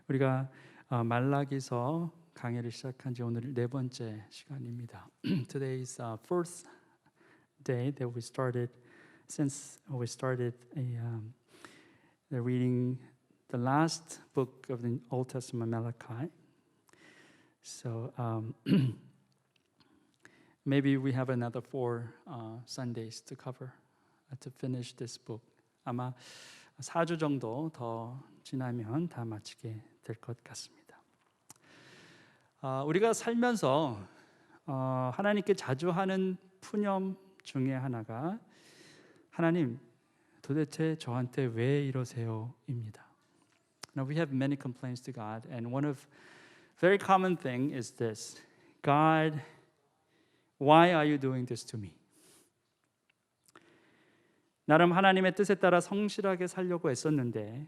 우리가 말라기서 강해를 시작한 지 오늘 네 번째 시간입니다. Today is fourth day that we started since we started the reading the last book of the Old Testament, Malachi. So maybe we have another 4 Sundays to cover to finish this book. 아마 4주 정도 더 지나면 다 마치게 될 것 같습니다. 우리가 살면서 하나님께 자주 하는 푸념 중에 하나가 하나님 도대체 저한테 왜 이러세요?입니다. Now we have many complaints to God, and one of very common thing is this: God, why are you doing this to me? 나름 하나님의 뜻에 따라 성실하게 살려고 애썼는데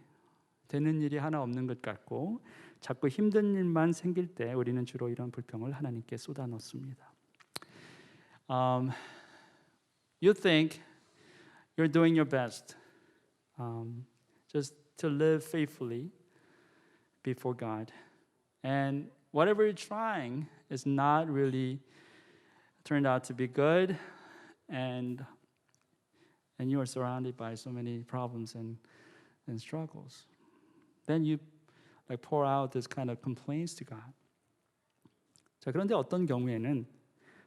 되는 일이 하나 없는 것 같고 자꾸 힘든 일만 생길 때 우리는 주로 이런 불평을 하나님께 쏟아놓습니다. You think you're doing your best just to live faithfully before God, and whatever you're trying is not really turned out to be good, and you are surrounded by so many problems and struggles. Then you pour out this kind of complaints to God. 자, 그런데 어떤 경우에는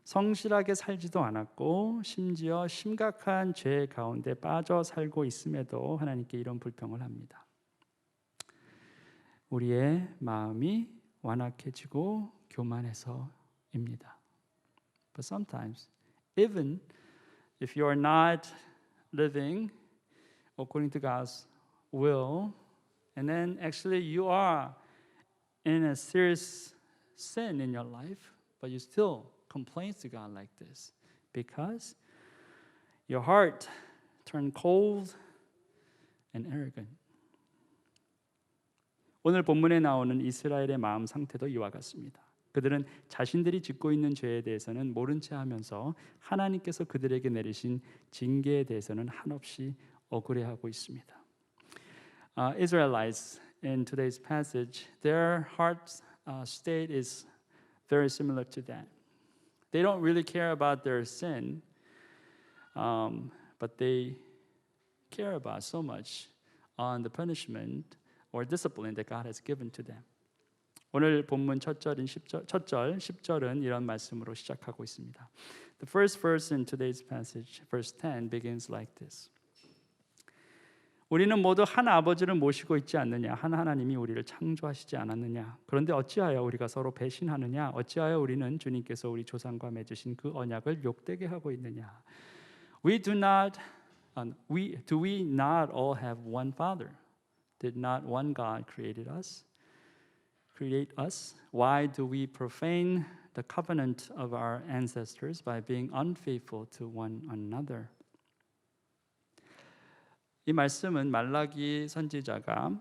성실하게 살지도 않았고 심지어 심각한 죄 가운데 빠져 살고 있음에도 하나님께 이런 불평을 합니다. 우리의 마음이 완악해지고 교만해서입니다. But sometimes, even if you are not living according to God's will, and then actually you are in a serious sin in your life, but you still complain to God like this because your heart turned cold and arrogant. 오늘 본문에 나오는 이스라엘의 마음 상태도 이와 같습니다. 그들은 자신들이 짓고 있는 죄에 대해서는 모른 채 하면서 하나님께서 그들에게 내리신 징계에 대해서는 한없이 억울해하고 있습니다. Israelites in today's passage, their heart state is very similar to that. They don't really care about their sin, but they care about so much on the punishment or discipline that God has given to them. 오늘 본문 첫 절 10절은 이런 말씀으로 시작하고 있습니다. The first verse in today's passage, verse 10, begins like this. 우리는 모두 한 아버지를 모시고 있지 않느냐? 한 하나님이 우리를 창조하시지 않았느냐? 그런데 어찌하여 우리가 서로 배신하느냐? 어찌하여 우리는 주님께서 우리 조상과 맺으신 그 언약을 욕되게 하고 있느냐? Do we not all have one Father? Did not one God create us? Why do we profane the covenant of our ancestors by being unfaithful to one another? 이 말씀은 말라기 선지자가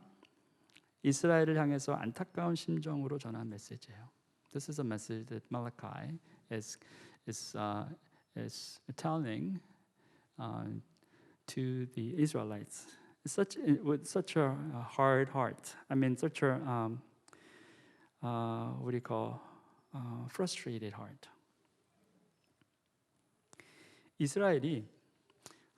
이스라엘을 향해서 안타까운 심정으로 전한 메시지예요. This is a message that Malachi is telling to the Israelites. With such a hard heart. I mean, such a what do you call frustrated heart. 이스라엘이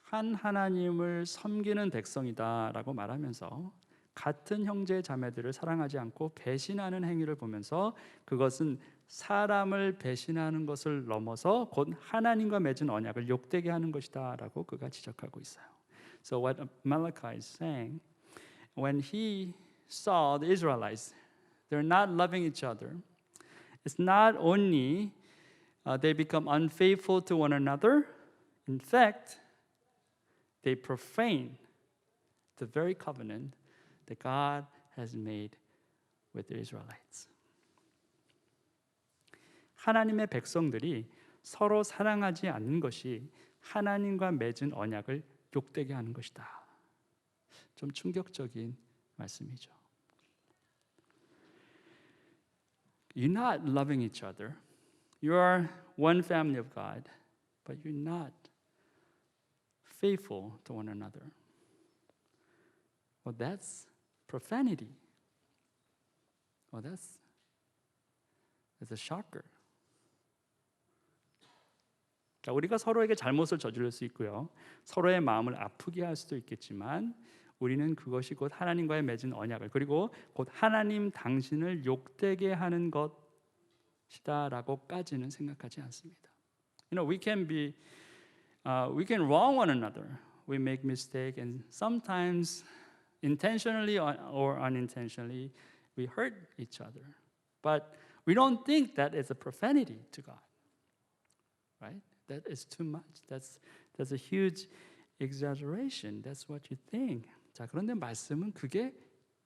한 하나님을 섬기는 백성이다라고 말하면서 같은 형제 자매들을 사랑하지 않고 배신하는 행위를 보면서 그것은 사람을 배신하는 것을 넘어서 곧 하나님과 맺은 언약을 욕되게 하는 것이다라고 그가 지적하고 있어요. So what Malachi is saying, when he saw the Israelites, they're not loving each other. It's not only they become unfaithful to one another. In fact, they profane the very covenant that God has made with the Israelites. 하나님의 백성들이 서로 사랑하지 않는 것이 하나님과 맺은 언약을 욕되게 하는 것이다. 좀 충격적인 말씀이죠. You're not loving each other. You are one family of God, but you're not faithful to one another. Well, that's profanity. Well, that's a shocker. 자, 우리가 서로에게 잘못을 저지를 수 있고요. 서로의 마음을 아프게 할 수도 있겠지만 우리는 그것이 곧 하나님과의 맺은 언약을 그리고 곧 하나님 당신을 욕되게 하는 것이다라고까지는 생각하지 않습니다. We can wrong one another. We make mistake and sometimes intentionally or unintentionally we hurt each other. But we don't think that is a profanity to God. Right? That is too much. That's a huge exaggeration. That's what you think. 자, 그런데 말씀은 그게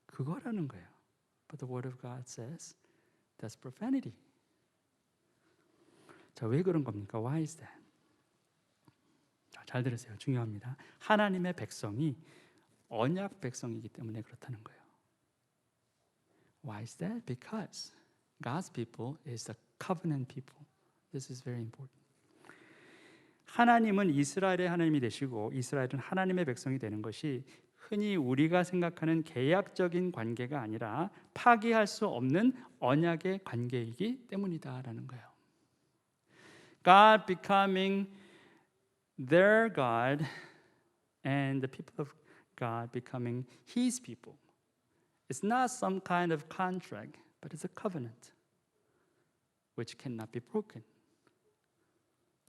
그거라는 거예요. But the word of God says that's profanity. 자, 왜 그런 겁니까? Why is that? 자, 잘 들으세요. 중요합니다. 하나님의 백성이 언약 백성이기 때문에 그렇다는 거예요. Why is that? Because God's people is a covenant people. This is very important. 하나님은 이스라엘의 하나님이 되시고 이스라엘은 하나님의 백성이 되는 것이 흔히 우리가 생각하는 계약적인 관계가 아니라 파기할 수 없는 언약의 관계이기 때문이다라는 거예요. God becoming their God and the people of God becoming His people. It's not some kind of contract, but it's a covenant which cannot be broken.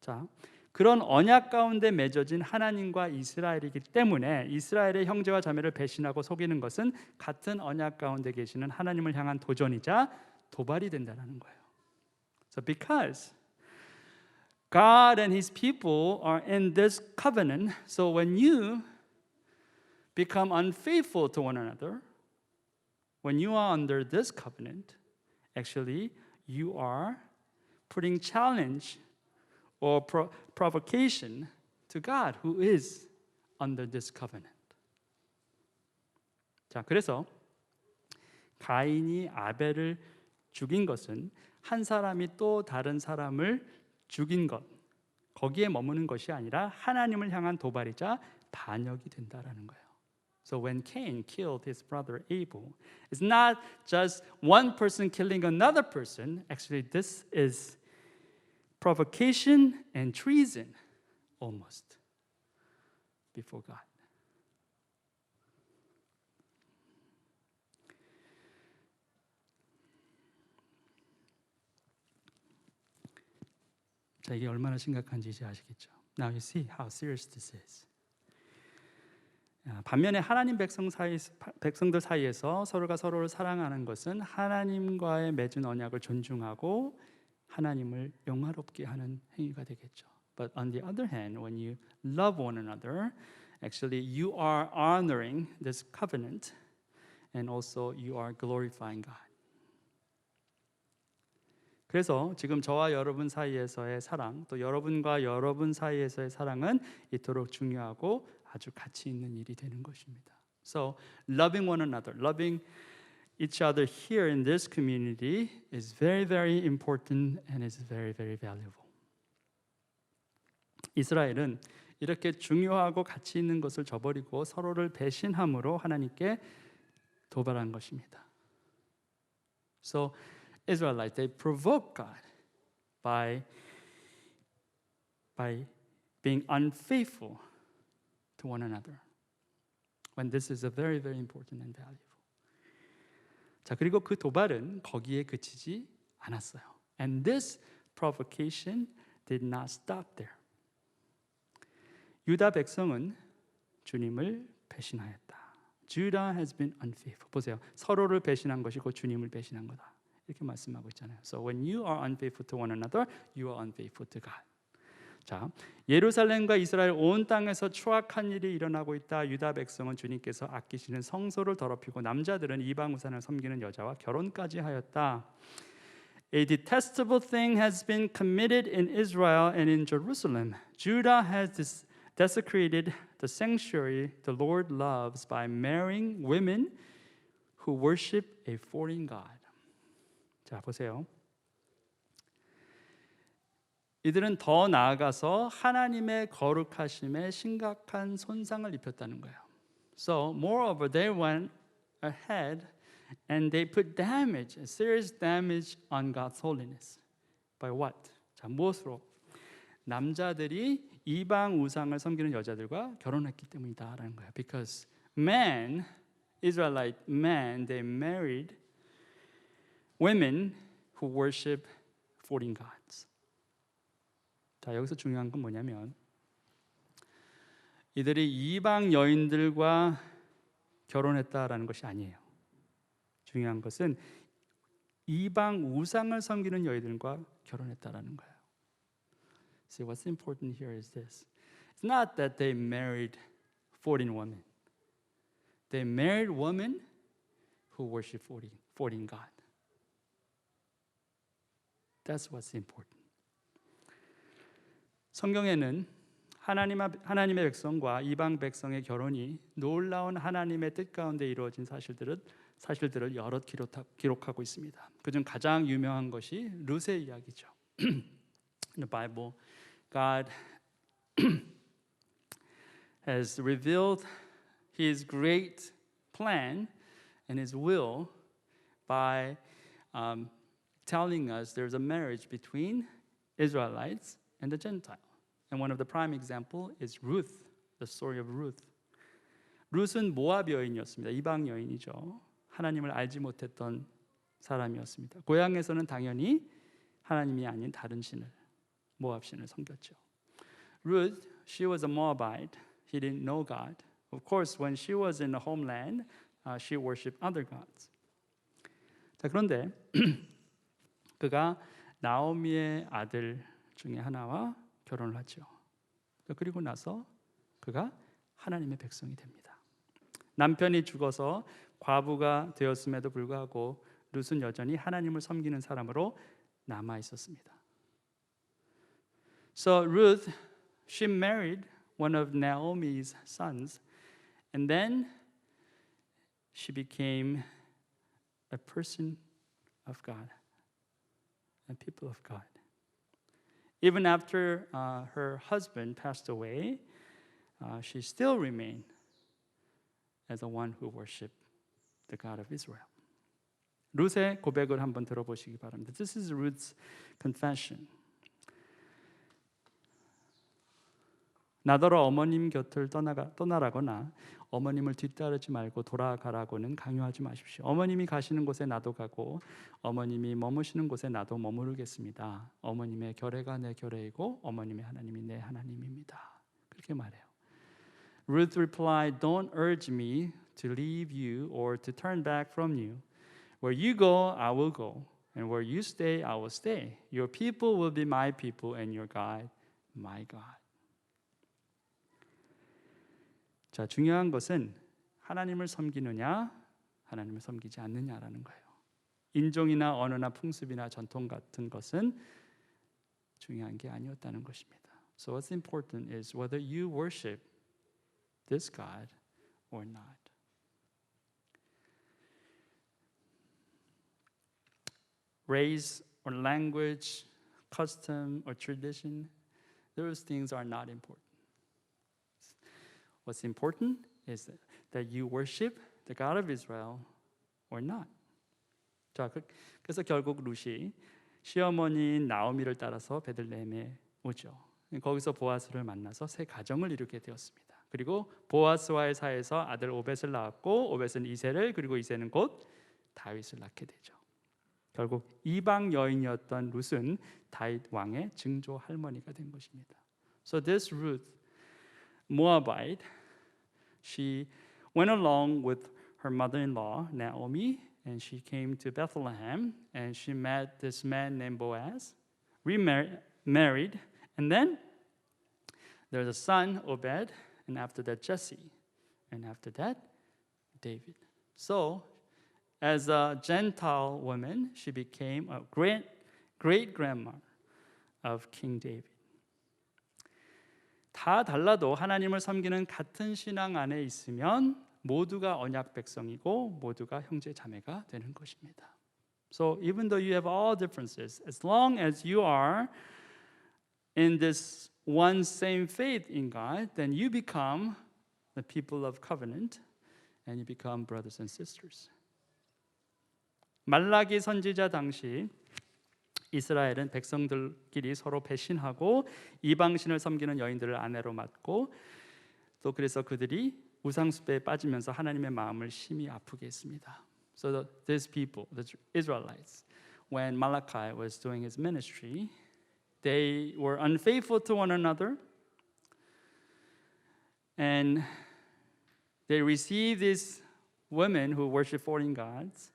자, 그런 언약 가운데 맺어진 하나님과 이스라엘이기 때문에 이스라엘의 형제와 자매를 배신하고 속이는 것은 같은 언약 가운데 계시는 하나님을 향한 도전이자 도발이 된다는 거예요. So because God and His people are in this covenant, so when you become unfaithful to one another, when you are under this covenant, actually you are putting challenge or provocation to God who is under this covenant. 자, 그래서 가인이 아벨을 죽인 것은 한 사람이 또 다른 사람을 죽인 것, 거기에 머무는 것이 아니라 하나님을 향한 도발이자 반역이 된다라는 거예요. So when Cain killed his brother Abel, it's not just one person killing another person. Actually, this is provocation and treason almost before God. 자, 이게 얼마나 심각한지 이제 아시겠죠? Now you see how serious this is. 반면에 하나님 백성들 사이에서 서로가 서로를 사랑하는 것은 하나님과의 맺은 언약을 존중하고 하나님을 영화롭게 하는 행위가 되겠죠. But on the other hand, when you love one another, actually you are honoring this covenant and also you are glorifying God. 그래서 지금 저와 여러분 사이에서의 사랑, 또 여러분과 여러분 사이에서의 사랑은 이토록 중요하고 아주 가치 있는 일이 되는 것입니다. So loving one another, loving each other here in this community is very, very important and is very, very valuable. 이스라엘은 이렇게 중요하고 가치 있는 것을 저버리고 서로를 배신함으로 하나님께 도발한 것입니다. So Israelites, they provoke God by being unfaithful to one another. When this is a very, very important and valuable. 자, 그리고 그 도발은 거기에 그치지 않았어요. And this provocation did not stop there. 유다 백성은 주님을 배신하였다. Judah has been unfaithful. 보세요. 서로를 배신한 것이 곧 주님을 배신한 거다. 이렇게 말씀하고 있잖아요. So when you are unfaithful to one another, you are unfaithful to God. 자, 예루살렘과 이스라엘 온 땅에서 추악한 일이 일어나고 있다. 유다 백성은 주님께서 아끼시는 성소를 더럽히고 남자들은 이방 우상을 섬기는 여자와 결혼까지 하였다. A detestable thing has been committed in Israel and in Jerusalem. Judah has desecrated the sanctuary the Lord loves by marrying women who worship a foreign god. 자, 보세요. 이들은 더 나아가서 하나님의 거룩하심에 심각한 손상을 입혔다는 거예요. So, moreover, they went ahead And they put damage, serious damage on God's holiness. By what? 자, 무엇으로? 남자들이 이방 우상을 섬기는 여자들과 결혼했기 때문이다라는 거예요. Because men, Israelite men, they married women who worship foreign gods. 자, 여기서 중요한 건 뭐냐면 이들이 이방 여인들과 결혼했다라는 것이 아니에요. 중요한 것은 이방 우상을 섬기는 여인들과 결혼했다라는 거예요. See, what's important here is this. It's not that they married foreign women. They married women who worship foreign God. That's what's important. 성경에는 하나님의 백성과 이방 백성의 결혼이 놀라운 하나님의 뜻 가운데 이루어진 사실들을 여럿 기록하고 있습니다. 그중 가장 유명한 것이 룻의 이야기죠. In the Bible, God has revealed His great plan and His will by telling us there's a marriage between Israelites and the Gentiles. And one of the prime example is Ruth, the story of Ruth. 룻은 모압 여인이었습니다. 이방 여인이죠. 하나님을 알지 못했던 사람이었습니다. 고향에서는 당연히 하나님이 아닌 다른 신을, 모압 신을 섬겼죠. Ruth, she was a Moabite. He didn't know God. Of course, when she was in the homeland, she worshipped other gods. 자, 그런데 그가 나오미의 아들 중에 하나와 결혼을 하죠. 그리고 나서 그가 하나님의 백성이 됩니다. 남편이 죽어서 과부가 되었음에도 불구하고 룻은 여전히 하나님을 섬기는 사람으로 남아 있었습니다. So Ruth, she married one of Naomi's sons, and then she became a person of God, a people of God. Even after her husband passed away, she still remained as the one who worshipped the God of Israel. 룻의 고백을 한번 들어보시기 바랍니다. This is Ruth's confession. 나더러 어머님 곁을 떠나라거나 어머님을 뒤따르지 말고 돌아가라고는 강요하지 마십시오. 어머님이 가시는 곳에 나도 가고 어머님이 머무시는 곳에 나도 머무르겠습니다. 어머님의 결례가 내 결례이고 어머님의 하나님이 내 하나님입니다. 그렇게 말해요. Ruth replied, "Don't urge me to leave you or to turn back from you. Where you go, I will go, and where you stay, I will stay. Your people will be my people, and your God, my God." 자, 중요한 것은 하나님을 섬기느냐, 하나님을 섬기지 않느냐라는 거예요. 인종이나 언어나 풍습이나 전통 같은 것은 중요한 게 아니었다는 것입니다. So what's important is whether you worship this God or not. Race or language, custom or tradition, those things are not important. What's important is that you worship the God of Israel or not. 자, 그래서 결국 룻이 시어머니인 나오미를 따라서 베들레헴에 오죠. 거기서 보아스를 만나서 새 가정을 이루게 되었습니다. 그리고 보아스와의 사이에서 아들 오벳을 낳았고 오벳은 이새를 그리고 이새는 곧 다윗을 낳게 되죠. 결국 이방 여인이었던 룻은 다윗 왕의 증조 할머니가 된 것입니다. So this Ruth, Moabite, she went along with her mother-in-law Naomi, and she came to Bethlehem, and she met this man named Boaz, remarried, and then there's a son, Obed, and after that Jesse, and after that David. So as a Gentile woman, she became a great-grandma of King David. 다 달라도 하나님을 섬기는 같은 신앙 안에 있으면 모두가 언약 백성이고 모두가 형제 자매가 되는 것입니다. So even though you have all differences, as long as you are in this one same faith in God, then you become the people of covenant and you become brothers and sisters. 말라기 선지자 당시 이스라엘은 백성들끼리 서로 배신하고 이방신을 섬기는 여인들을 아내로 맞고 또 그래서 그들이 우상숭배에 빠지면서 하나님의 마음을 심히 아프게 했습니다. So these people, the Israelites, when Malachi was doing his ministry, they were unfaithful to one another, and they received these women who worship foreign gods,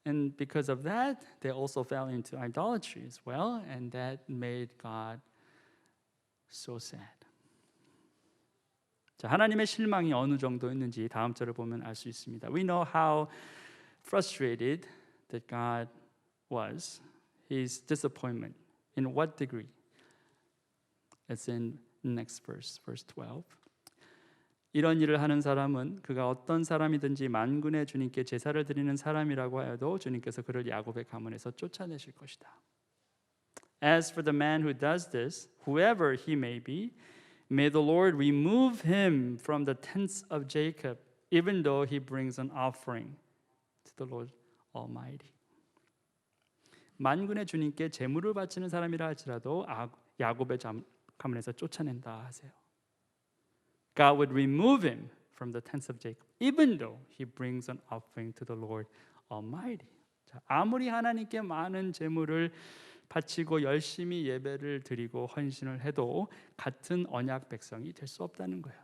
and because of that, they also fell into idolatry as well, and that made God so sad. 자, 하나님의 실망이 어느 정도였는지 다음 절을 보면 알 수 있습니다. We know how frustrated that God was. His disappointment. In what degree? It's in next verse, verse 12. 이런 일을 하는 사람은 그가 어떤 사람이든지 만군의 주님께 제사를 드리는 사람이라고 하여도 주님께서 그를 야곱의 가문에서 쫓아내실 것이다. As for the man who does this, whoever he may be, may the Lord remove him from the tents of Jacob, even though he brings an offering to the Lord Almighty. 만군의 주님께 제물을 바치는 사람이라 할지라도 야곱의 가문에서 쫓아낸다 하세요. God would remove him from the tents of Jacob, even though he brings an offering to the Lord Almighty. 자, 아무리 하나님께 많은 제물을 바치고 열심히 예배를 드리고 헌신을 해도 같은 언약 백성이 될 수 없다는 거예요.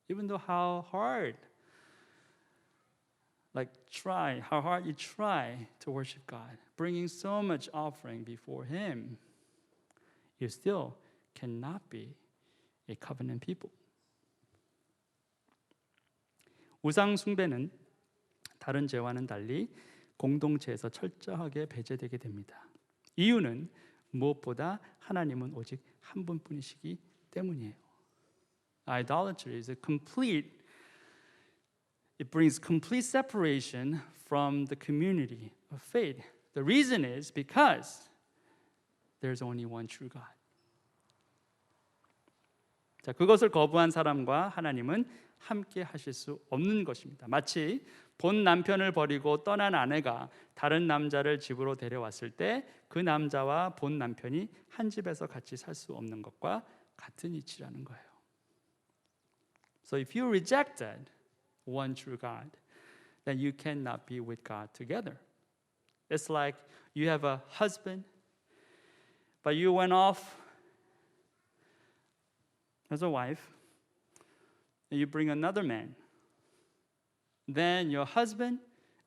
Even though how hard you try to worship God, bringing so much offering before Him, you still cannot be a covenant people. 우상 숭배는 다른 죄와는 달리 공동체에서 철저하게 배제되게 됩니다. 이유는 무엇보다 하나님은 오직 한 분뿐이시기 때문이에요. Idolatry is it brings complete separation from the community of faith. The reason is because there's only one true God. 자, 그것을 거부한 사람과 하나님은 함께 하실 수 없는 것입니다. 마치 본 남편을 버리고 떠난 아내가 다른 남자를 집으로 데려왔을 때 그 남자와 본 남편이 한 집에서 같이 살 수 없는 것과 같은 이치라는 거예요. So if you rejected one true God, then you cannot be with God together. It's like you have a husband, but you went off as a wife, and you bring another man. Then your husband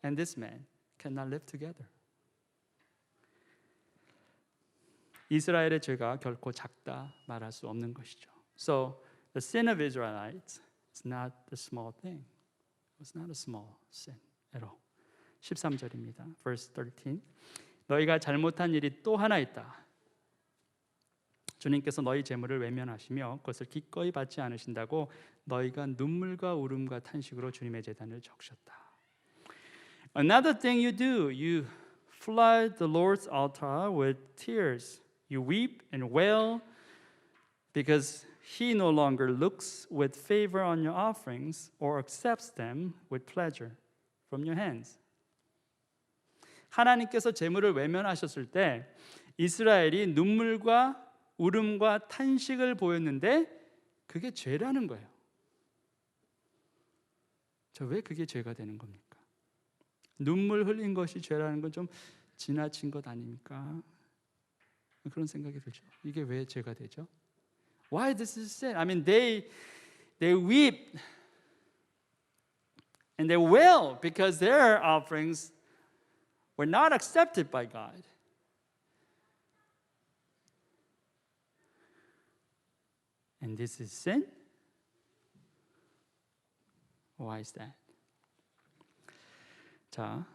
and this man cannot live together. 이스라엘의 죄가 결코 작다 말할 수 없는 것이죠. So the sin of Israelites is not a small thing. It's not a small sin at all. 13절입니다. Verse 13. 너희가 잘못한 일이 또 하나 있다. 주님께서 너희 재물을 외면하시며 그것을 기꺼이 받지 않으신다고 너희가 눈물과 울음과 탄식으로 주님의 제단을 적셨다. Another thing you do, you flood the Lord's altar with tears. You weep and wail because He no longer looks with favor on your offerings or accepts them with pleasure from your hands. 하나님께서 재물을 외면하셨을 때 이스라엘이 눈물과 울음과 탄식을 보였는데 그게 죄라는 거예요. 저 왜 그게 죄가 되는 겁니까? 눈물 흘린 것이 죄라는 건 좀 지나친 것 아닙니까? 그런 생각이 들죠. 이게 왜 죄가 되죠? Why this is sin? I mean, they weep and they wail because their offerings were not accepted by God. And this is sin? Why is that? 자,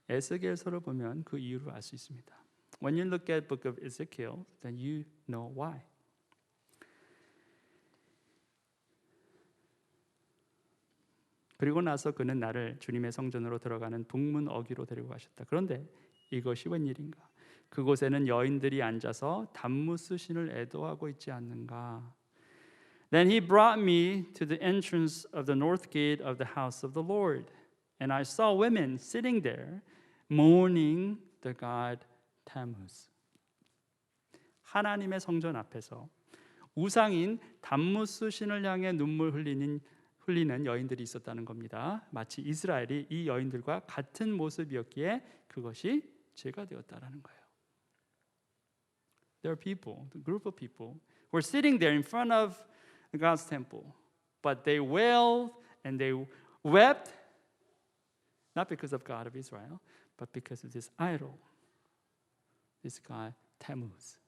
에스겔서를 보면 그 이유를 알 수 있습니다. When you look at book of Ezekiel, then you know why. 그리고 나서 그는 나를 주님의 성전으로 들어가는 북문 어귀로 데리고 가셨다. 그런데 이것이 웬일인가? 그곳에는 여인들이 앉아서 단무스신을 애도하고 있지 않는가? Then he brought me to the entrance of the north gate of the house of the Lord, and I saw women sitting there mourning the god Tammuz. 하나님의 성전 앞에서 우상인 담무스 신을 향해 눈물 흘리는 여인들이 있었다는 겁니다. 마치 이스라엘이 이 여인들과 같은 모습이었기에 그것이 죄가 되었다라는 거예요. There are people, a group of people who are sitting there in front of God's temple, but they wailed and they wept not because of God of Israel, but because of this idol, this god Tammuz.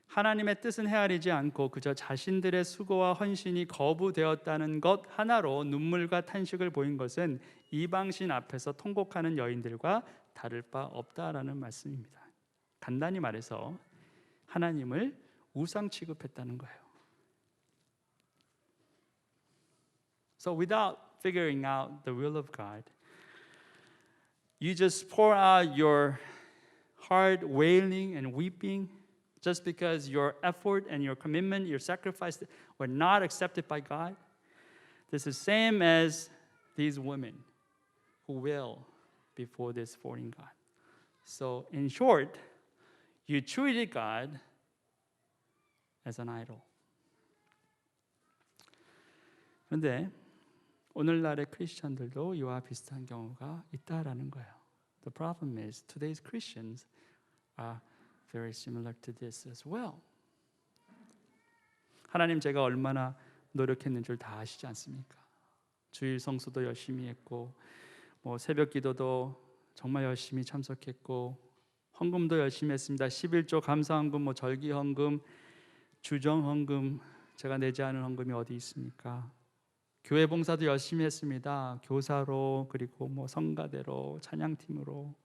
하나님의 뜻은 헤아리지 않고 그저 자신들의 수고와 헌신이 거부되었다는 것 하나로 눈물과 탄식을 보인 것은 이방신 앞에서 통곡하는 여인들과 다를 바 없다라는 말씀입니다. 간단히 말해서 하나님을 우상 취급했다는 거예요. So without figuring out the will of God, you just pour out your heart wailing and weeping just because your effort and your commitment, your sacrifice were not accepted by God. This is the same as these women who wail before this foreign God. So in short, you treated God as an idol. 그런데 오늘날의 크리스천들도 이와 비슷한 경우가 있다라는 거예요. The problem is today's Christians are very similar to this as well. 하나님 제가 얼마나 노력했는 줄 다 아시지 않습니까? 주일 성수도 열심히 했고 새벽 기도도 정말 열심히 참석했고 헌금도 열심히 했습니다. 11조 감사 헌금, 절기 헌금, 주정 헌금, 제가 내지 않은 헌금이 어디 있습니까? 교회 봉사도 열심히 했습니다. 교사로 그리고 성가대로 찬양팀으로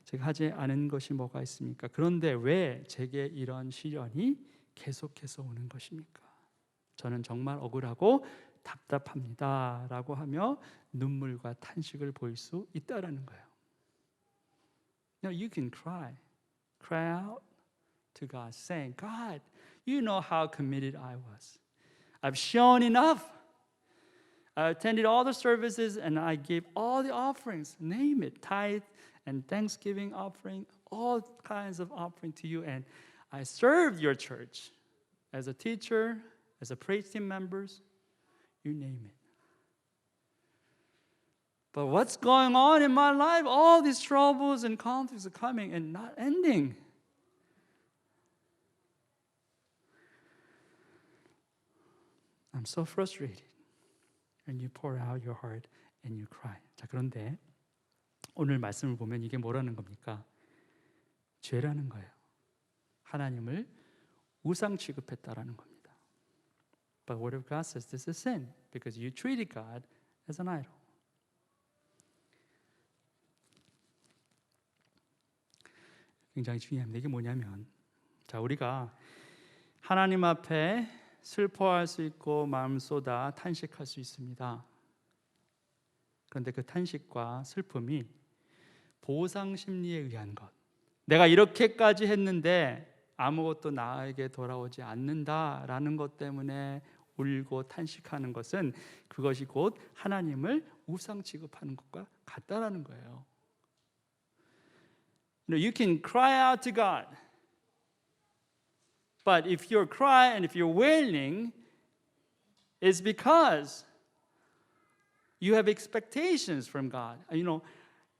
제가 하지 않은 것이 뭐가 있습니까? 그런데 왜 제게 이런 시련이 계속해서 오는 것입니까? 저는 정말 억울하고 답답합니다 라고 하며 눈물과 탄식을 보일 수 있다라는 거예요. You can cry out to God saying, God, you know how committed I was. I've shown enough. I attended all the services and I gave all the offerings, name it, tithe and thanksgiving offering, all kinds of offering to you, and I served your church as a teacher, as a praise team members, you name it. But what's going on in my life? All these troubles and conflicts are coming and not ending. I'm so frustrated. And you pour out your heart and you cry. 자, 그런데 오늘 말씀을 보면 이게 뭐라는 겁니까? 죄라는 거예요. 하나님을 우상 취급했다라는 겁니다. But the word of God says this is sin because you treated God as an idol. 굉장히 중요합니다. 이게 뭐냐면 자, 우리가 하나님 앞에 슬퍼할 수 있고 마음 쏟아 탄식할 수 있습니다. 그런데 그 탄식과 슬픔이 보상 심리에 의한 것, 내가 이렇게까지 했는데 아무것도 나에게 돌아오지 않는다라는 것 때문에 울고 탄식하는 것은 그것이 곧 하나님을 우상 취급하는 것과 같다라는 거예요. You can cry out to God. But if your cry and if you're wailing, it's because you have expectations from God.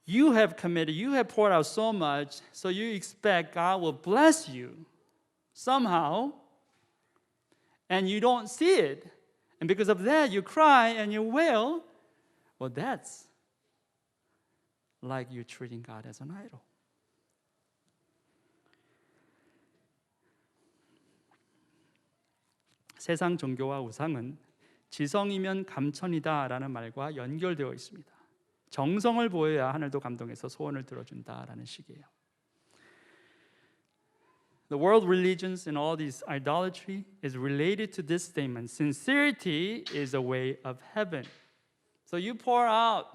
You have committed, you have poured out so much, so you expect God will bless you somehow, and you don't see it. And because of that, you cry and you wail. Well, that's like you're treating God as an idol. 세상 종교와 우상은 지성이면 감천이다라는 말과 연결되어 있습니다. 정성을 보여야 하늘도 감동해서 소원을 들어준다라는 식이에요. The world religions and all this idolatry is related to this statement. Sincerity is a way of heaven. So you pour out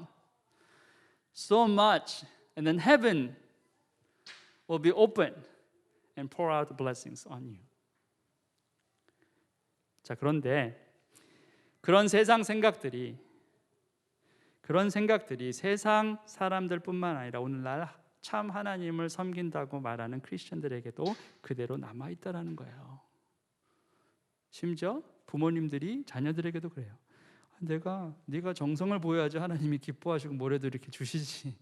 so much and then heaven will be open and pour out the blessings on you. 자, 그런데 그런 세상 생각들이 세상 사람들뿐만 아니라 오늘날 참 하나님을 섬긴다고 말하는 크리스천들에게도 그대로 남아 있다라는 거예요. 심지어 부모님들이 자녀들에게도 그래요. 네가 정성을 보여야지 하나님이 기뻐하시고 뭐래도 이렇게 주시지.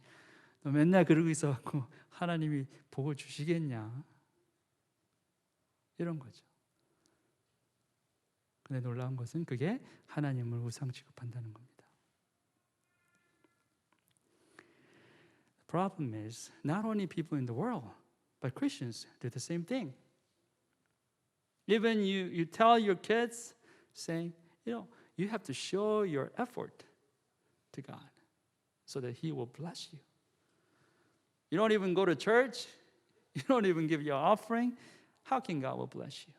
너 맨날 그러고 있어갖고 하나님이 복을 주시겠냐? 이런 거죠. 근데 놀라운 것은 그게 하나님을 우상 취급한다는 겁니다. The problem is not only people in the world, but Christians do the same thing. Even you tell your kids, saying, you have to show your effort to God so that He will bless you. You don't even go to church. You don't even give your offering. How can God will bless you?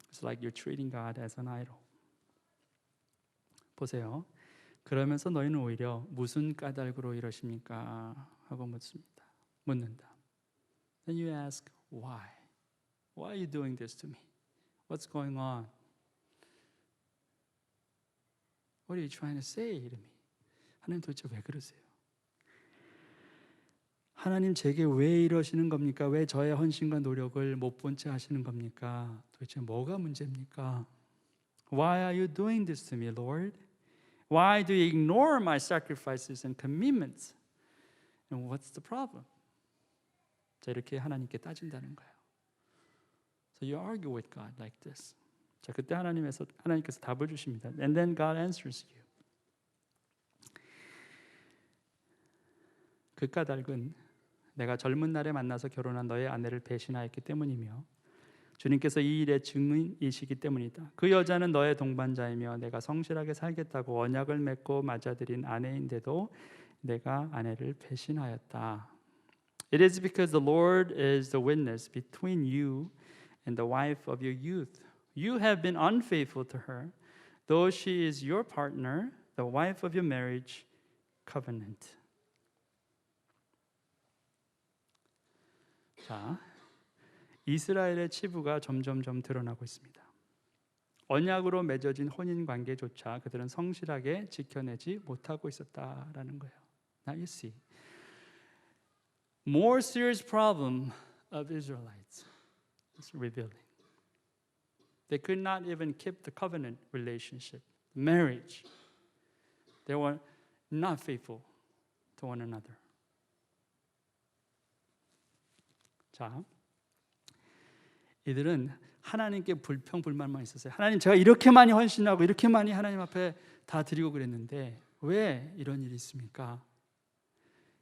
It's like you're treating God as an idol. 보세요. 그러면서 너희는 오히려 무슨 까닭으로 이러십니까? 하고 묻는다. Then you ask, why? Why are you doing this to me? What's going on? What are you trying to say to me? 하나님 도대체 왜 그러세요? 하나님 제게 왜 이러시는 겁니까? 왜 저의 헌신과 노력을 못 본 채 하시는 겁니까? 도대체 뭐가 문제입니까? Why are you doing this to me, Lord? Why do you ignore my sacrifices and commitments? And what's the problem? 자, 이렇게 하나님께 따진다는 거예요. So you argue with God like this. 자, 그때 하나님께서 답을 주십니다. And then God answers you. 그 까닭은 내가 젊은 날에 만나서 결혼한 너의 아내를 배신하였기 때문이며 주님께서 이 일의 증인이시기 때문이다. 그 여자는 너의 동반자이며 내가 성실하게 살겠다고 언약을 맺고 맞아들인 아내인데도 내가 아내를 배신하였다. It is because the Lord is the witness between you and the wife of your youth. You have been unfaithful to her, though she is your partner, the wife of your marriage covenant. 자, 이스라엘의 치부가 점점점 드러나고 있습니다. 언약으로 맺어진 혼인 관계조차 그들은 성실하게 지켜내지 못하고 있었다라는 거예요. Now you see, more serious problem of Israelites is revealing. They could not even keep the covenant relationship, marriage. They were not faithful to one another. 자, 이들은 하나님께 불평불만만 있었어요. 하나님, 제가 이렇게 많이 헌신하고 이렇게 많이 하나님 앞에 다 드리고 그랬는데 왜 이런 일이 있습니까?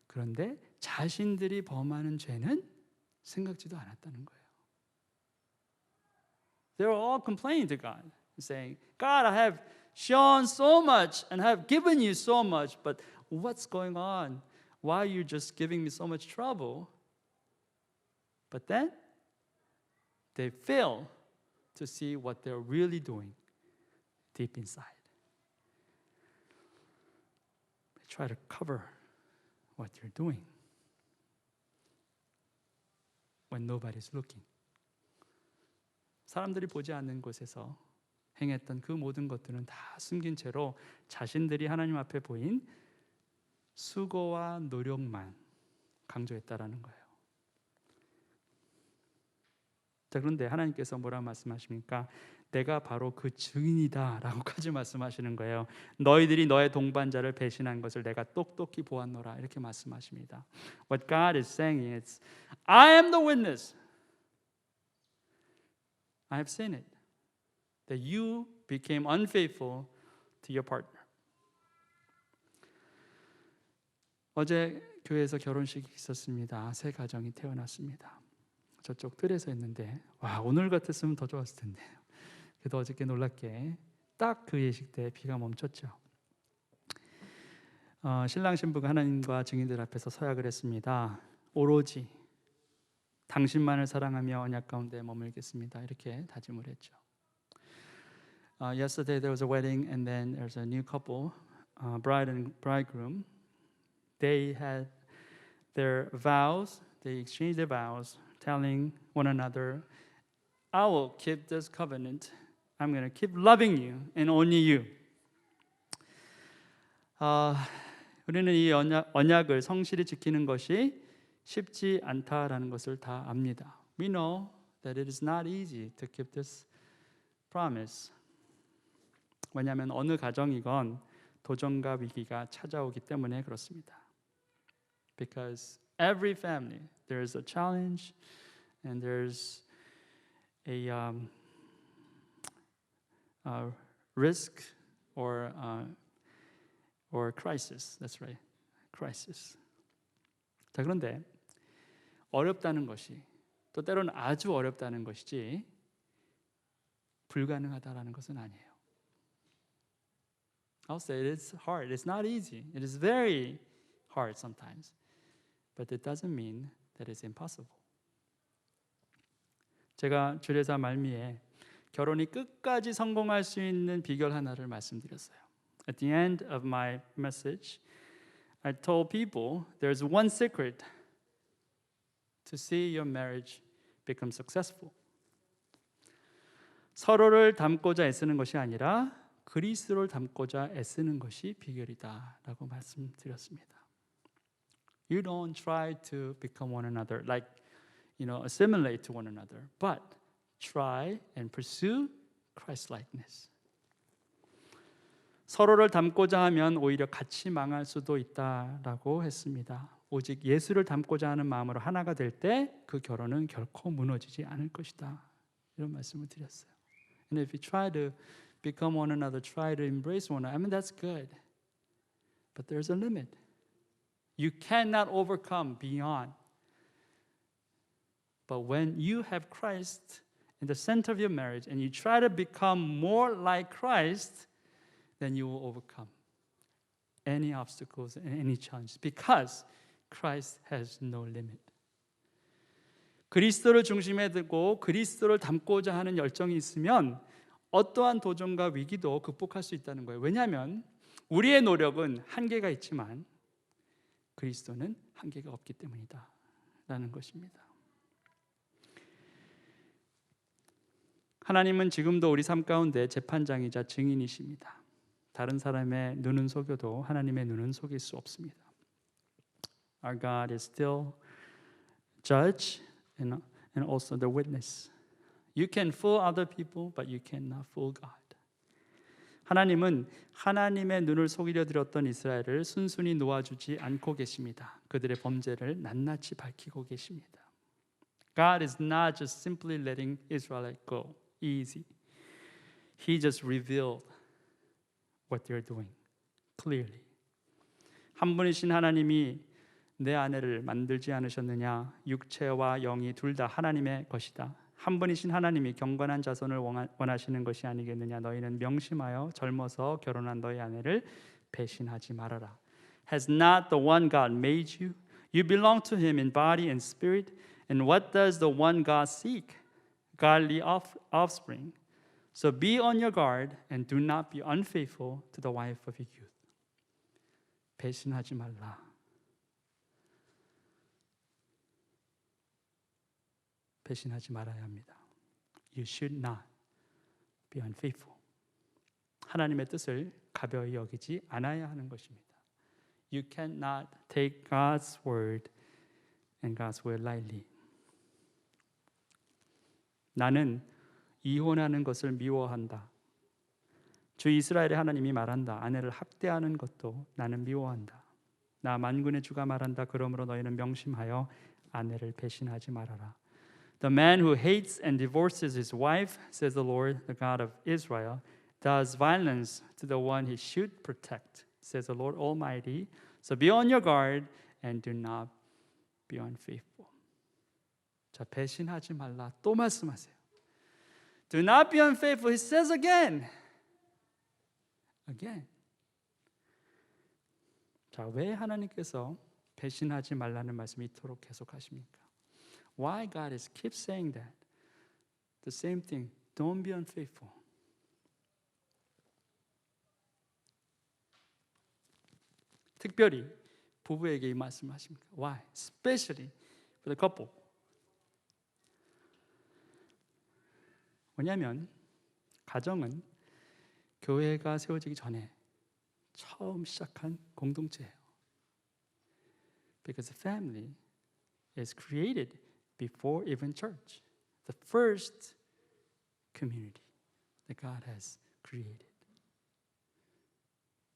그런데 자신들이 범하는 죄는 생각지도 않았다는 거예요. They were all complaining to God, saying, God, I have shown so much and have given you so much, but what's going on? Why are you just giving me so much trouble? But then they fail to see what they're really doing deep inside. They try to cover what you're doing when nobody's looking. 사람들이 보지 않는 곳에서 행했던 그 모든 것들은 다 숨긴 채로 자신들이 하나님 앞에 보인 수고와 노력만 강조했다라는 거예요. 자, 그런데 하나님께서 뭐라 말씀하십니까? 내가 바로 그 증인이다 라고까지 말씀하시는 거예요. 너희들이 너의 동반자를 배신한 것을 내가 똑똑히 보았노라 이렇게 말씀하십니다. What God is saying is, I am the witness. I have seen it. That you became unfaithful to your partner. 어제 교회에서 결혼식이 있었습니다. 새 가정이 태어났습니다. 저쪽 뜰에서 했는데 와, 오늘 같았으면 더 좋았을 텐데. 그래도 어저께 놀랍게 딱 그 예식 때 비가 멈췄죠. 신랑 신부가 하나님과 증인들 앞에서 서약을 했습니다. 오로지 당신만을 사랑하며 언약 가운데 머물겠습니다. 이렇게 다짐을 했죠. Yesterday there was a wedding and then there's a new couple, bride and bridegroom. They had their vows, they exchanged their vows, telling one another, I will keep this covenant. I'm going to keep loving you and only you. 우리는 이 언약을 성실히 지키는 것이 쉽지 않다라는 것을 다 압니다. We know that it is not easy to keep this promise. 왜냐하면 어느 가정이건 도전과 위기가 찾아오기 때문에 그렇습니다. Because every family there is a challenge and there's a risk or crisis. That's right, crisis. 자, 그런데 어렵다는 것이 또 때로는 아주 어렵다는 것이지 불가능하다라는 것은 아니에요. I'll say it's hard. It's not easy. It is very hard sometimes. But it doesn't mean that it's impossible. 제가 주례사 말미에 결혼이 끝까지 성공할 수 있는 비결 하나를 말씀드렸어요. At the end of my message, I told people there's one secret to see your marriage become successful. 서로를 닮고자 애쓰는 것이 아니라 그리스도를 닮고자 애쓰는 것이 비결이다라고 말씀드렸습니다. You don't try to become one another, like assimilate to one another, but try and pursue Christ-likeness. 서로를 닮고자 하면 오히려 같이 망할 수도 있다라고 했습니다. 오직 예수를 닮고자 하는 마음으로 하나가 될 때 그 결혼은 결코 무너지지 않을 것이다. 이런 말씀을 드렸어요. And if you try to become one another, try to embrace one another, I mean that's good. But there's a limit. You cannot overcome beyond. But when you have Christ in the center of your marriage and you try to become more like Christ, then you will overcome any obstacles and any challenge because Christ has no limit. 그리스도를 중심에 두고 그리스도를 닮고자 하는 열정이 있으면 어떠한 도전과 위기도 극복할 수 있다는 거예요. 왜냐하면 우리의 노력은 한계가 있지만 그리스도는 한계가 없기 때문이다 라는 것입니다. 하나님은 지금도 우리 삶 가운데 재판장이자 증인이십니다. 다른 사람의 눈은 속여도 하나님의 눈은 속일 수 없습니다. Our God is still judge and also the witness. You can fool other people, but you cannot fool God. 하나님은 하나님의 눈을 속이려 들었던 이스라엘을 순순히 놓아주지 않고 계십니다. 그들의 범죄를 낱낱이 밝히고 계십니다. God is not just simply letting Israel go easy. He just revealed what they're doing clearly. 한 분이신 하나님이 내 아내를 만들지 않으셨느냐? 육체와 영이 둘 다 하나님의 것이다. 한 분이신 하나님이 경건한 자손을 원하시는 것이 아니겠느냐? 너희는 명심하여 젊어서 결혼한 너희 아내를 배신하지 말아라. Has not the one God made you? You belong to him in body and spirit. And what does the one God seek? Godly offspring. So be on your guard and do not be unfaithful to the wife of your youth. 배신하지 말라. 배신하지 말아야 합니다. You should not be unfaithful. 하나님의 뜻을 가벼이 여기지 않아야 하는 것입니다. You cannot take God's word and God's word lightly. 나는 이혼하는 것을 미워한다. 주 이스라엘의 하나님이 말한다. 아내를 학대하는 것도 나는 미워한다. 나 만군의 주가 말한다. 그러므로 너희는 명심하여 아내를 배신하지 말아라. The man who hates and divorces his wife, says the Lord, the God of Israel, does violence to the one he should protect, says the Lord Almighty. So be on your guard and do not be unfaithful. 자, 배신하지 말라. 또 말씀하세요. Do not be unfaithful. He says again. Again. 자, 왜 하나님께서 배신하지 말라는 말씀을 이토록 계속하십니까? Why God is keep saying that? The same thing. Don't be unfaithful. 특별히 부부에게 이 말씀을 하십니까? Why? Especially for the couple. 왜냐하면 가정은 교회가 세워지기 전에 처음 시작한 공동체예요. Because family is created before even church. The first community that God has created.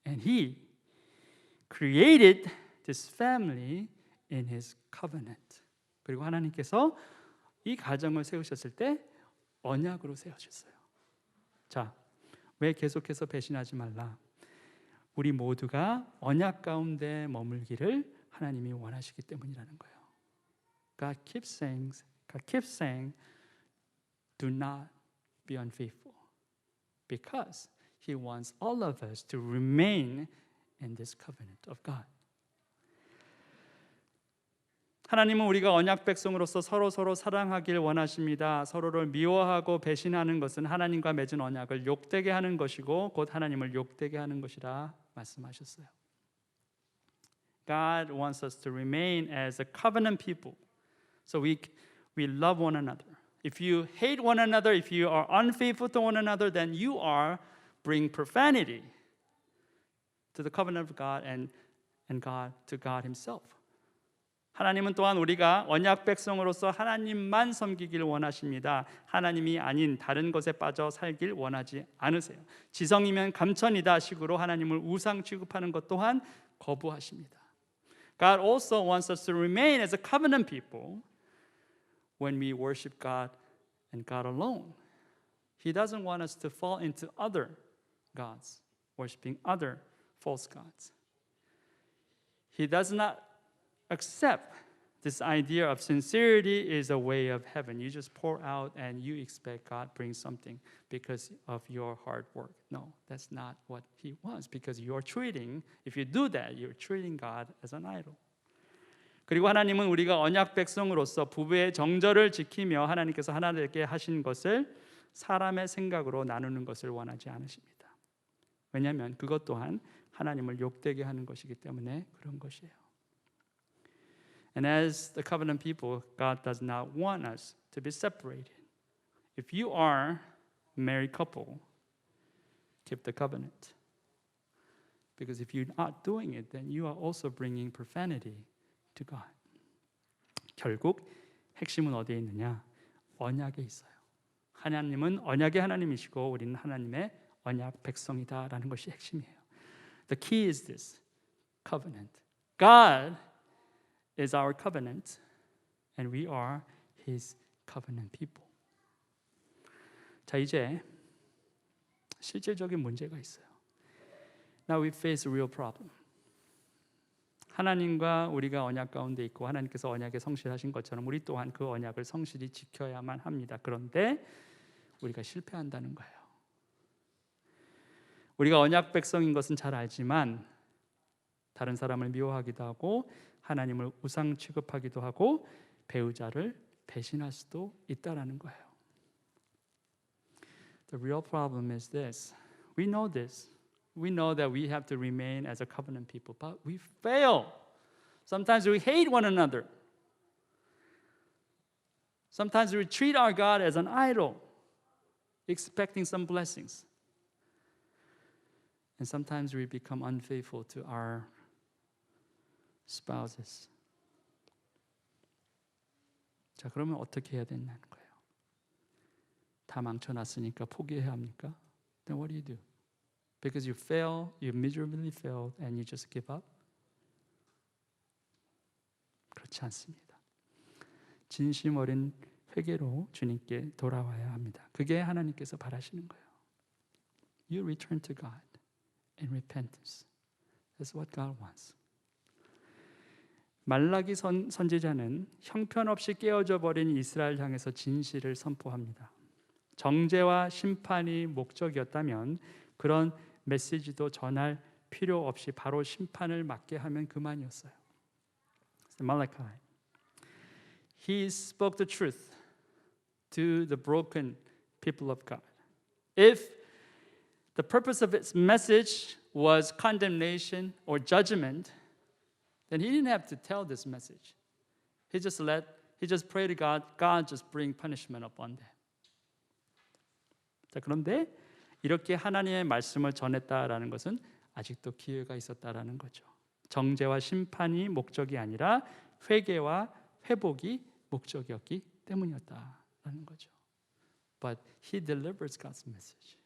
And He created this family in His covenant. 그리고 하나님께서 이 가정을 세우셨을 때 언약으로 세우셨어요. 자, 왜 계속해서 배신하지 말라? 우리 모두가 언약 가운데 머물기를 하나님이 원하시기 때문이라는 거예요. God keeps saying, do not be unfaithful, because He wants all of us to remain in this covenant of God. 하나님은 우리가 언약 백성으로서 서로 사랑하길 원하십니다. 서로를 미워하고 배신하는 것은 하나님과 맺은 언약을 욕되게 하는 것이고 곧 하나님을 욕되게 하는 것이라 말씀하셨어요. God wants us to remain as a covenant people. So we love one another. If you hate one another, if you are unfaithful to one another, then you are bring profanity to the covenant of God and God to God Himself. 하나님은 또한 우리가 언약 백성으로서 하나님만 섬기길 원하십니다. 하나님이 아닌 다른 것에 빠져 살길 원하지 않으세요. 지성이면 감천이다 식으로 하나님을 우상 취급하는 것 또한 거부하십니다. God also wants us to remain as a covenant people when we worship God and God alone. He doesn't want us to fall into other gods, worshiping other false gods. He does not accept this idea of sincerity is a way of heaven. You just pour out and you expect God brings something because of your hard work. No, that's not what He wants, because you're treating, if you do that, you're treating God as an idol. 그리고 하나님은 우리가 언약 백성으로서 부부의 정절을 지키며 하나님께서 하나 되게 하신 것을 사람의 생각으로 나누는 것을 원하지 않으십니다. 왜냐하면 그것 또한 하나님을 욕되게 하는 것이기 때문에 그런 것이에요. And as the covenant people, God does not want us to be separated. If you are a married couple, keep the covenant. Because if you're not doing it, then you are also bringing profanity to God. 결국 핵심은 어디에 있느냐? 언약에 있어요. 하나님은 언약의 하나님이시고 우리는 하나님의 언약 백성이다라는 것이 핵심이에요. The key is this: covenant. God is our covenant, and we are His covenant people. 자, 이제 실질적인 문제가 있어요. Now we face a real problem. 하나님과 우리가 언약 가운데 있고 하나님께서 언약에 성실하신 것처럼 우리 또한 그 언약을 성실히 지켜야만 합니다. 그런데 우리가 실패한다는 거예요. 우리가 언약 백성인 것은 잘 알지만 다른 사람을 미워하기도 하고 하나님을 우상 취급하기도 하고 배우자를 배신할 수도 있다라는 거예요. The real problem is this. We know this. We know that we have to remain as a covenant people, but we fail. Sometimes we hate one another. Sometimes we treat our God as an idol, expecting some blessings. And sometimes we become unfaithful to our spouses. 자, 그러면 어떻게 해야 되냐는 거예요. 다 망쳐놨으니까 포기해야 합니까? Then what do? Because you fail, you miserably failed, and you just give up? 그렇지 않습니다. 진심 어린 회개로 주님께 돌아와야 합니다. 그게 하나님께서 바라시는 거예요. You return to God in repentance. That's what God wants. 말라기 선지자는 형편없이 깨어져 버린 이스라엘 향해서 진실을 선포합니다. 정죄와 심판이 목적이었다면 그런 메시지도 전할 필요 없이 바로 심판을 맞게 하면 그만이었어요. Malachi, he spoke the truth to the broken people of God. If the purpose of its message was condemnation or judgment, then he didn't have to tell this message. He just prayed to God, God just bring punishment upon them. 자, 그런데 이렇게 하나님의 말씀을 전했다라는 것은 아직도 기회가 있었다라는 거죠. 정죄와 심판이 목적이 아니라 회개와 회복이 목적이었기 때문이었다라는 거죠. But he delivers God's message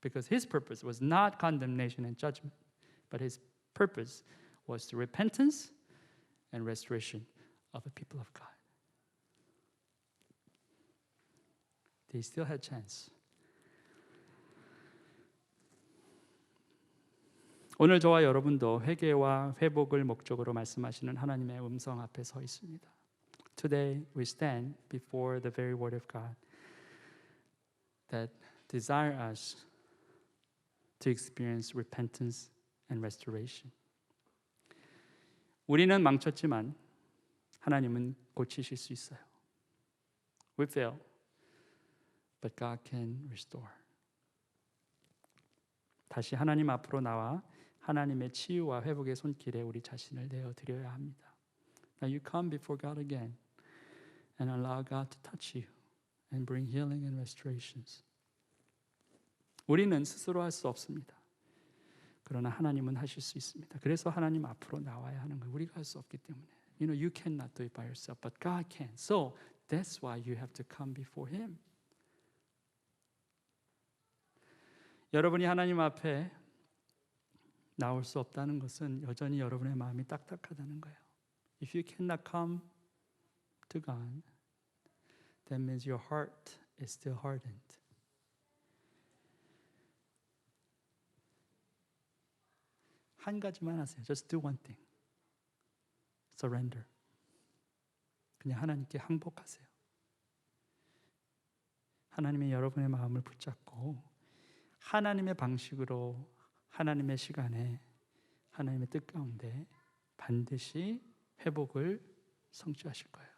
because his purpose was not condemnation and judgment, but his purpose was the repentance and restoration of the people of God. They still had chance. 오늘 저와 여러분도 회개와 회복을 목적으로 말씀하시는 하나님의 음성 앞에 서 있습니다. Today we stand before the very word of God that desire us to experience repentance and restoration. 우리는 망쳤지만 하나님은 고치실 수 있어요. We fail, but God can restore. 다시 하나님 앞으로 나와 하나님의 치유와 회복의 손길에 우리 자신을 내어드려야 합니다. Now you come before God again and allow God to touch you and bring healing and restorations. 우리는 스스로 할 수 없습니다. 그러나 하나님은 하실 수 있습니다. 그래서 하나님 앞으로 나와야 하는 거예요. 우리가 할 수 없기 때문에. You know, you cannot do it by yourself, but God can. So that's why you have to come before Him. 여러분이 하나님 앞에 나올 수 없다는 것은 여전히 여러분의 마음이 딱딱하다는 거예요. If you cannot come to God, that means your heart is still hardened. 한 가지만 하세요. Just do one thing. Surrender. 그냥 하나님께 항복하세요. 하나님이 여러분의 마음을 붙잡고 하나님의 방식으로 하나님의 시간에 하나님의 뜻 가운데 반드시 회복을 성취하실 거예요.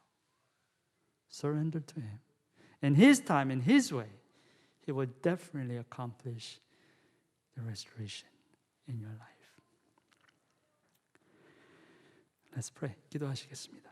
Surrender to Him. In His time, in His way, He will definitely accomplish the restoration in your life. Let's pray. 기도하시겠습니다.